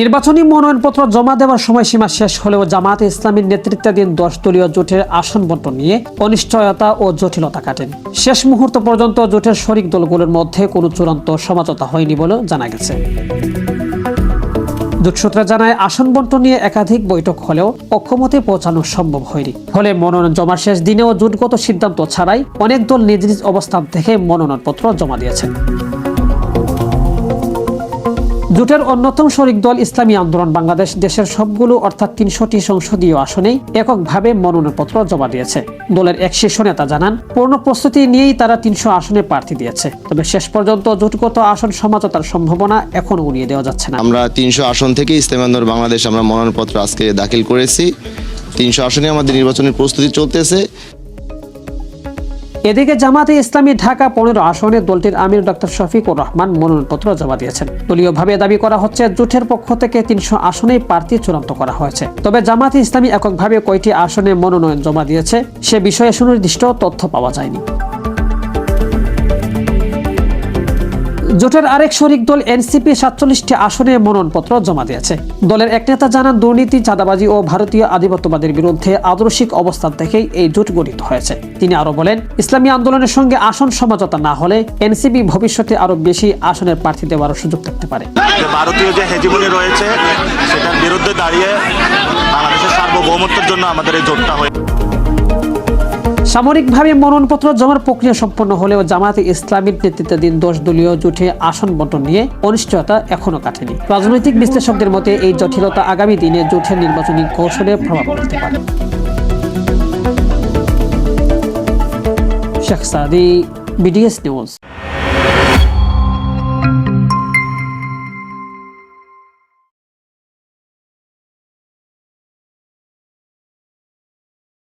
নির্বাচনী মনোনয়নপত্র জমা দেওয়ার সময়সীমা শেষ হলেও জামায়াতে ইসলামীর নেতৃত্বাধীন 10 দলীয় জোটের আসন বণ্টন নিয়ে অনিশ্চয়তা ও জটিলতা কাটেনি। শেষ মুহূর্ত পর্যন্ত জোটের শরিক দলগুলোর মধ্যে কোনো চূড়ান্ত সমঝোতা হয়নি বলে জানা গেছে। জোট সূত্রে জানায়, আসন বণ্টন নিয়ে একাধিক বৈঠক হলেও ঐক্যমতে পৌঁছানো সম্ভব হয়নি। ফলে মনোনয়ন জমার শেষ দিনেও জোটগত সিদ্ধান্ত ছাড়াই অনেক দল নিজ নিজ অবস্থান থেকে মনোনয়নপত্র জমা দিয়েছেন। জোটের অন্যতম শরিক দল ইসলামী আন্দোলন বাংলাদেশ দেশের সবগুলো অর্থাৎ 300টি সংসদীয় আসনেই এককভাবে মনোনয়নপত্র জমা দিয়েছে। দলের এক শীর্ষ নেতা জানান, পূর্ণ প্রস্তুতি নিয়েই তারা 300 আসনে প্রার্থী দিয়েছে। তবে শেষ পর্যন্ত জোটগত আসন সমঝোতার সম্ভাবনা এখনো উড়িয়ে দেওয়া যাচ্ছে না। আমরা 300 আসন থেকে ইসলামী আন্দোলন বাংলাদেশ আমরা মনোনয়নপত্র আজকে দাখিল করেছি। 300 আসনে আমাদের নির্বাচনের প্রস্তুতি চলতেছে। এদিকে জামায়াতে ইসলামী ঢাকা 15 আসনে দলটির আমির ডক্টর শফিকুর রহমান মনোনয়নপত্র জমা দিয়েছেন। দলীয়ভাবে দাবি করা হচ্ছে, জোটের পক্ষ থেকে 300 আসনেই প্রার্থী চূড়ান্ত করা হয়েছে। তবে জামায়াতে ইসলামী এককভাবে কয়টি আসনে মনোনয়ন জমা দিয়েছে সে বিষয়ে সুনির্দিষ্ট তথ্য পাওয়া যায়নি। জোটের আরেক শরিক দল এনসিপি 47টি আসনে মনোনয়নপত্র জমা দিয়েছে। দলের এক নেতা জানান, দুর্নীতি, চাঁদাবাজি ও ভারতীয় আধিপত্যবাদের বিরুদ্ধে আদর্শিক অবস্থান থেকেই এই জোট গঠিত হয়েছে। তিনি আরো বলেন, ইসলামী আন্দোলনের সঙ্গে আসন সমঝোতা না হলে এনসিপি ভবিষ্যতে আরো বেশি আসনের প্রার্থী দেওয়ার সুযোগ থাকতে পারে। ভারতীয় যে হেজিমনি রয়েছে সেটার বিরুদ্ধে দাঁড়িয়ে বাংলাদেশের সার্বভৌমত্বের জন্য আমাদের এই জোটটা হয়। সামরিকভাবে মনোনয়নপত্র জমার প্রক্রিয়া সম্পন্ন হলেও জামায়াতে ইসলামীর নেতৃত্বাধীন 10 দলীয় জোটে আসন বণ্টন নিয়ে অনিশ্চয়তা এখনো কাটেনি। রাজনৈতিক বিশ্লেষকদের মতে এই জটিলতা আগামী দিনে জোটের নির্বাচনী কৌশলে প্রভাব ফেলতে পারে। শেখ সাদি, বিডিএস নিউজ।